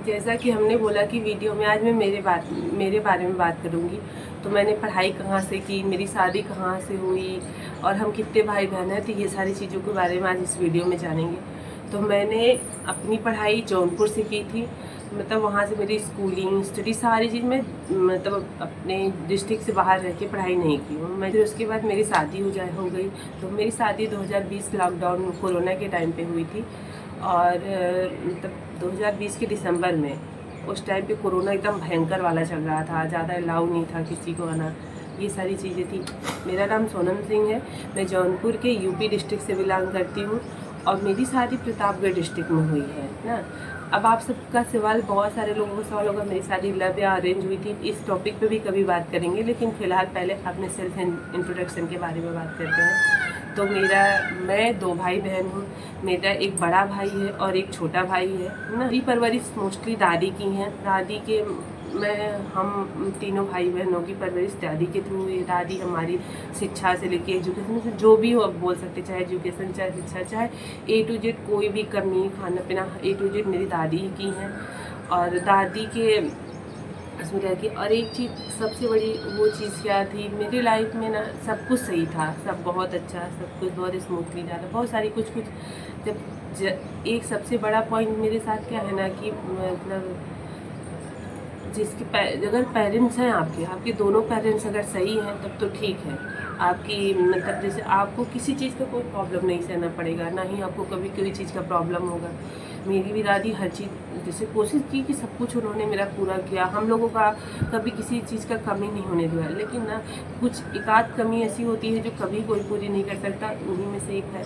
जैसा कि हमने बोला कि वीडियो में आज मैं मेरे बारे में बात करूंगी। तो मैंने पढ़ाई कहाँ से की, मेरी शादी कहाँ से हुई और हम कितने भाई बहन हैं, तो ये सारी चीज़ों के बारे में आज इस वीडियो में जानेंगे। तो मैंने अपनी पढ़ाई जौनपुर से की थी, मतलब वहाँ से मेरी स्कूलिंग स्टडी सारी चीज़ मैं मतलब अपने डिस्ट्रिक्ट से बाहर रह के पढ़ाई नहीं की हूँ मैं। फिर उसके बाद मेरी शादी हो गई। तो मेरी शादी 2020 लॉकडाउन कोरोना के टाइम पे हुई थी और मतलब 2020 के दिसंबर में। उस टाइम पे कोरोना एकदम भयंकर वाला चल रहा था, ज़्यादा अलाउ नहीं था किसी को आना, ये सारी चीज़ें थी। मेरा नाम सोनम सिंह है, मैं जौनपुर के यूपी डिस्ट्रिक्ट से बिलोंग करती हूँ और मेरी शादी प्रतापगढ़ डिस्ट्रिक्ट में हुई है ना। अब आप सबका सवाल, बहुत सारे लोगों का सवाल होगा मेरी शादी लव या अरेंज हुई थी। इस टॉपिक पे भी कभी बात करेंगे, लेकिन फ़िलहाल पहले अपने सेल्फ इंट्रोडक्शन के बारे में बात करते हैं। तो मैं 2 भाई बहन हूँ। मेरा एक बड़ा भाई है और एक छोटा भाई है ना। मेरी परवरिश मोस्टली दादी की है। दादी के हम तीनों भाई बहनों की परवरिश दादी के थ्रू हुई। दादी हमारी शिक्षा से लेके एजुकेशन से जो भी हो आप बोल सकते, चाहे एजुकेशन चाहे शिक्षा चाहे A to Z कोई भी कमी, खाना पीना A to Z मेरी दादी ही की हैं। और दादी के उसमें रह के, और एक चीज़ सबसे बड़ी वो चीज़ क्या थी मेरी लाइफ में ना, सब कुछ सही था, सब बहुत अच्छा, सब कुछ बहुत स्मूथली जा रहा, बहुत सारी कुछ एक सबसे बड़ा पॉइंट मेरे साथ क्या है ना कि मतलब अगर पेरेंट्स हैं आपके दोनों पेरेंट्स अगर सही हैं तब तो ठीक है। आपकी मतलब जैसे आपको किसी चीज़ का कोई प्रॉब्लम नहीं सहना पड़ेगा, ना ही आपको कभी कोई चीज़ का प्रॉब्लम होगा। मेरी भी दादी हर चीज़ जैसे कोशिश की कि सब कुछ उन्होंने मेरा पूरा किया। हम लोगों का कभी किसी चीज़ का कमी नहीं होने दिया, लेकिन ना कुछ एकाध कमी ऐसी होती है जो कभी कोई पूरी नहीं कर सकता। उन्हीं में से एक है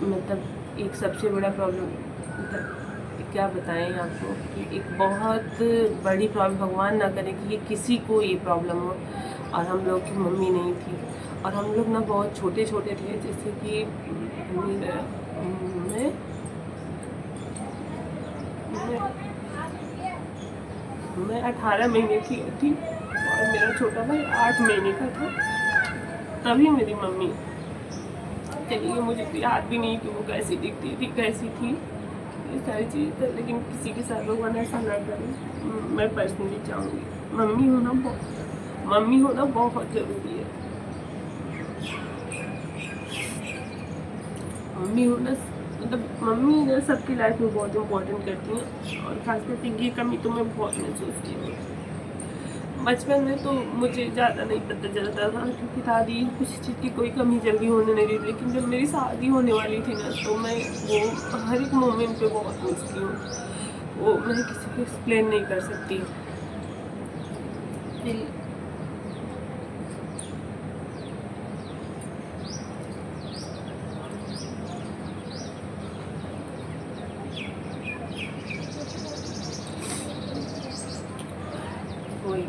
मतलब एक सबसे बड़ा प्रॉब्लम, मतलब क्या बताएं आपको कि एक बहुत बड़ी प्रॉब्लम, भगवान ना करे कि ये किसी को ये प्रॉब्लम हो। और हम लोग की मम्मी नहीं थी और हम लोग ना बहुत छोटे छोटे थे, जैसे कि मैं मैं 18 महीने की थी और मेरा छोटा भाई 8 महीने का था। तभी मेरी मम्मी चलिए, मुझे तो याद भी नहीं कि वो कैसी दिखती थी कैसी थी, ये सारी चीज़। लेकिन किसी के साथ भगवान ऐसा ना करे। मैं पर्सनली चाहूँगी मम्मी होना बहुत ज़रूरी है। मम्मी होना मतलब मम्मी ना सबकी लाइफ में बहुत इम्पोर्टेंट करती हैं और खास करके ये कमी तो मैं बहुत महसूस की हूँ। बचपन में तो मुझे ज़्यादा नहीं पता चलता था क्योंकि दादी कुछ चीज़ की कोई कमी जल्दी होने नहीं दी, लेकिन जब मेरी शादी होने वाली थी ना तो मैं वो हर एक मोमेंट पे बहुत मिसती हूँ। वो मैं किसी को एक्सप्लेन नहीं कर सकती। कोई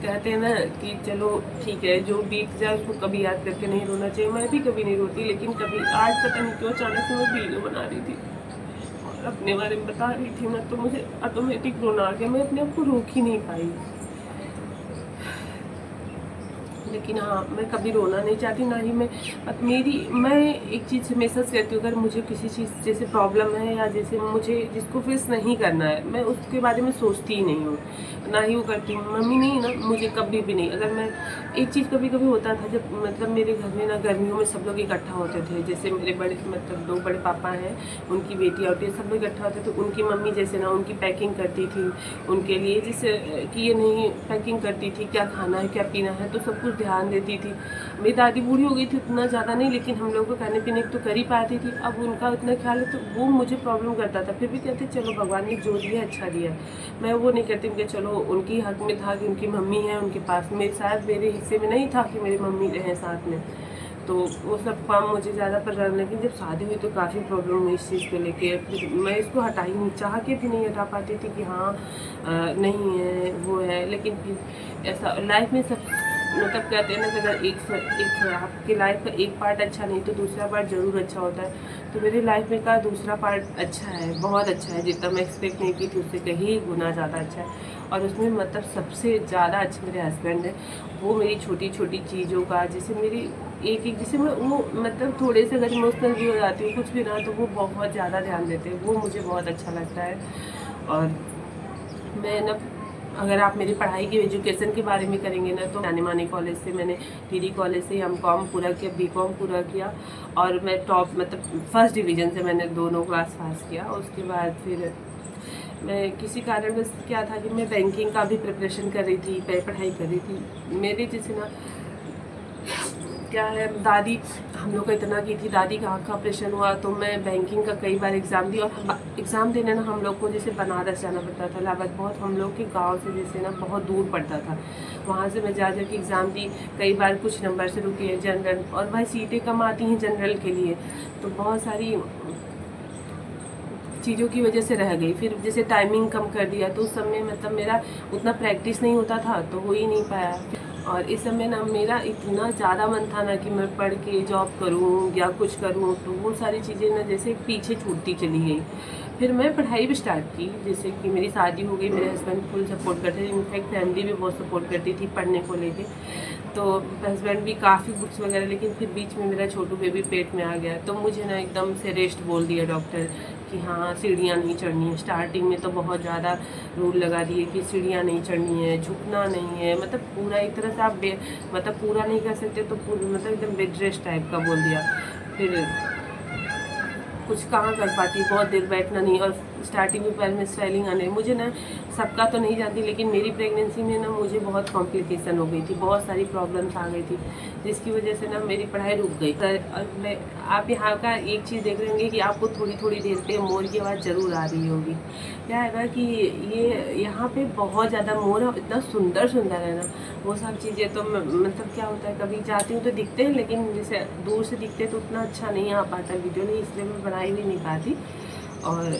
कहते हैं ना कि चलो ठीक है, जो बीत जाए उसको कभी याद करके नहीं रोना चाहिए। मैं भी कभी नहीं रोती, लेकिन कभी आज पता नहीं क्यों अचानक से मैं वीडियो बना रही थी और अपने बारे में बता रही थी ना, तो मुझे ऑटोमेटिक रोना आ गया। मैं अपने आप को रोक ही नहीं पाई। लेकिन हाँ, मैं कभी रोना नहीं चाहती, ना ही मैं एक चीज़ हमेशा से कहती हूँ, अगर मुझे किसी चीज़ जैसे प्रॉब्लम है या जैसे मुझे जिसको फेस नहीं करना है, मैं उसके बारे में सोचती ही नहीं हूँ, ना ही वो करती हूँ। मम्मी नहीं ना, मुझे कभी भी नहीं। अगर मैं एक चीज़ कभी कभी होता था जब मतलब मेरे घर में ना गर्मियों में सब लोग इकट्ठा होते थे, जैसे मेरे बड़े मतलब 2 बड़े पापा हैं, उनकी बेटी होती है, सब लोग इकट्ठा होते थे। उनकी मम्मी जैसे ना उनकी पैकिंग करती थी उनके लिए, जैसे कि ये नहीं पैकिंग करती थी, क्या खाना है क्या पीना है, तो सब कुछ ध्यान देती थी। मेरी दादी बूढ़ी हो गई थी, उतना ज़्यादा नहीं, लेकिन हम लोग को खाने पीने तो कर ही पाती थी। अब उनका उतना ख्याल है तो वो मुझे प्रॉब्लम करता था, फिर भी कहते चलो भगवान ने जो दिया अच्छा दिया। मैं वो नहीं कहती कि चलो उनकी हक में था कि उनकी मम्मी है उनके पास, मेरे साथ मेरे हिस्से में नहीं था कि मेरी मम्मी रहे साथ में, तो वो सब काम मुझे ज़्यादा पसंद। लेकिन जब शादी हुई तो काफ़ी प्रॉब्लम हुई इस चीज़ को लेके। फिर मैं इसको हटा ही नहीं, चाह के भी नहीं हटा पाती थी कि हाँ नहीं है वो है। लेकिन फिर ऐसा लाइफ में सब मतलब कहते हैं ना कि अगर एक आपकी लाइफ का एक पार्ट अच्छा नहीं तो दूसरा पार्ट ज़रूर अच्छा होता है। तो मेरी लाइफ में का दूसरा पार्ट अच्छा है, बहुत अच्छा है, जितना मैं एक्सपेक्ट नहीं की थी उससे कहीं गुना ज़्यादा अच्छा है। और उसमें मतलब सबसे ज़्यादा अच्छे मेरे हस्बैंड हैं। वो मेरी छोटी छोटी चीज़ों का, जैसे मेरी एक एक, जैसे मैं वो मतलब थोड़े से अगर इमोशनल भी हो जाती हूँ कुछ भी ना, तो वो बहुत ज़्यादा ध्यान देते हैं, वो मुझे बहुत अच्छा लगता है। और मैं ना, अगर आप मेरी पढ़ाई की एजुकेशन के बारे में करेंगे ना, तो जाने माने कॉलेज से मैंने टीडी कॉलेज से एमकॉम पूरा किया, बीकॉम पूरा किया, और मैं टॉप मतलब फर्स्ट डिवीज़न से मैंने दोनों क्लास पास किया। उसके बाद फिर मैं किसी कारणवश क्या था कि मैं बैंकिंग का भी प्रिपरेशन कर रही थी, पढ़ाई कर रही थी। मेरे जैसे ना क्या है, दादी हम लोग का इतना की थी, दादी का आँख का ऑपरेशन हुआ तो मैं बैंकिंग का कई बार एग्ज़ाम दी। और एग्ज़ाम देने ना हम लोग को जैसे बनारस जाना पड़ता था, इलाहाबाद बहुत हम लोग के गांव से जैसे ना बहुत दूर पड़ता था। वहाँ से मैं जा के एग्ज़ाम दी, कई बार कुछ नंबर से रुकी है जनरल, और भाई सीटें कम आती हैं जनरल के लिए, तो बहुत सारी चीज़ों की वजह से रह गई। फिर जैसे टाइमिंग कम कर दिया तो उस समय मतलब मेरा उतना प्रैक्टिस नहीं होता था, तो हो ही नहीं पाया। और इस समय ना मेरा इतना ज़्यादा मन था ना कि मैं पढ़ के जॉब करूँ या कुछ करूँ, तो वो सारी चीज़ें ना जैसे पीछे छूटती चली गई। फिर मैं पढ़ाई भी स्टार्ट की, जैसे कि मेरी शादी हो गई, मेरे हस्बैंड फुल सपोर्ट करते थे, इनफैक्ट फैमिली भी बहुत सपोर्ट करती थी पढ़ने को लेके। तो हस्बैंड भी काफ़ी बुक्स वगैरह, लेकिन फिर बीच में मेरा छोटू बेबी पेट में आ गया, तो मुझे ना एकदम से रेस्ट बोल दिया डॉक्टर कि हाँ सीढ़ियाँ नहीं चढ़नी है। स्टार्टिंग में तो बहुत ज़्यादा रूल लगा दिए कि सीढ़ियाँ नहीं चढ़नी है, झुकना नहीं है, मतलब पूरा एक तरह से आप मतलब पूरा नहीं कर सकते तो पूरा मतलब एकदम बेड रेस्ट टाइप का बोल दिया। फिर कुछ कहाँ कर पाती, बहुत देर बैठना नहीं, और स्टार्टिंग में पैर में स्वेलिंग आने, मुझे ना सबका तो नहीं जानती, लेकिन मेरी प्रेगनेंसी में ना मुझे बहुत कॉम्प्लिकेशन हो गई थी, बहुत सारी प्रॉब्लम्स आ गई थी, जिसकी वजह से ना मेरी पढ़ाई रुक गई। और मैं आप यहाँ का एक चीज़ देख रहे होंगे कि आपको थोड़ी थोड़ी देर पे मोर की आवाज़ ज़रूर आ रही होगी। क्या है ना कि ये यहाँ पे बहुत ज़्यादा मोर है, इतना सुंदर सुंदर है ना, वो सब चीज़ें तो मतलब क्या होता है, कभी जाती हूँ तो दिखते हैं, लेकिन जैसे दूर से दिखते हैं तो उतना अच्छा नहीं आ पाता वीडियो, नहीं इसलिए मैं बनाई भी नहीं पाती। और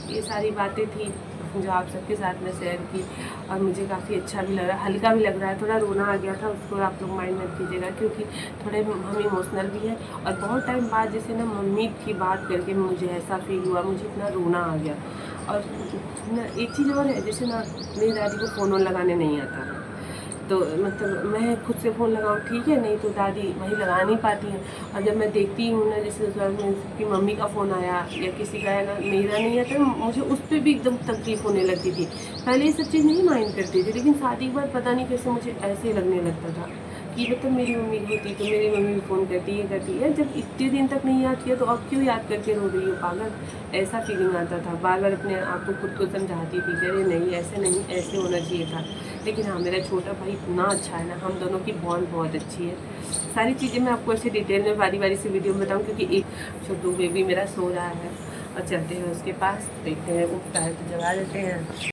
ये सारी बातें थी जो आप सबके साथ में शेयर की, और मुझे काफ़ी अच्छा भी लग रहा है, हल्का भी लग रहा है, थोड़ा रोना आ गया था, उसको आप लोग माइंड मत कीजिएगा, क्योंकि थोड़े हम इमोशनल भी हैं। और बहुत टाइम बाद जैसे ना मम्मी की बात करके मुझे ऐसा फील हुआ, मुझे इतना रोना आ गया। और ना एक चीज़ और है, जैसे ना मेरी दादी को फ़ोन लगाने नहीं आता, तो मतलब मैं खुद से फ़ोन लगाऊँ ठीक है, नहीं तो दादी वही लगा नहीं पाती हैं। और जब मैं देखती हूँ ना, जैसे कि मम्मी का फ़ोन आया या किसी का है ना, मेरा नहीं आता, मुझे उस पर भी एकदम तकलीफ़ होने लगती थी। पहले ये सब चीज़ नहीं माइंड करती थी, लेकिन शादी के बाद पता नहीं कैसे मुझे ऐसे लगने लगता था कि मतलब मेरी मम्मी होती तो मेरी मम्मी भी फ़ोन करती है, करती है, जब इतने दिन तक नहीं याद किया तो अब क्यों याद करके रो रही हो पागल, ऐसा फीलिंग आता था। बार बार अपने आप को खुद को समझाती थी कि अरे नहीं ऐसे नहीं, ऐसे होना चाहिए था। लेकिन हाँ, मेरा छोटा भाई इतना अच्छा है ना, हम दोनों की बॉन्ड बहुत अच्छी है। सारी चीज़ें मैं आपको ऐसे डिटेल में बारी बारी से वीडियो में बताऊँ, क्योंकि एक छोटू बेबी मेरा सो रहा है, और चलते हैं उसके पास, देखते हैं उठता है तो जगा देते हैं।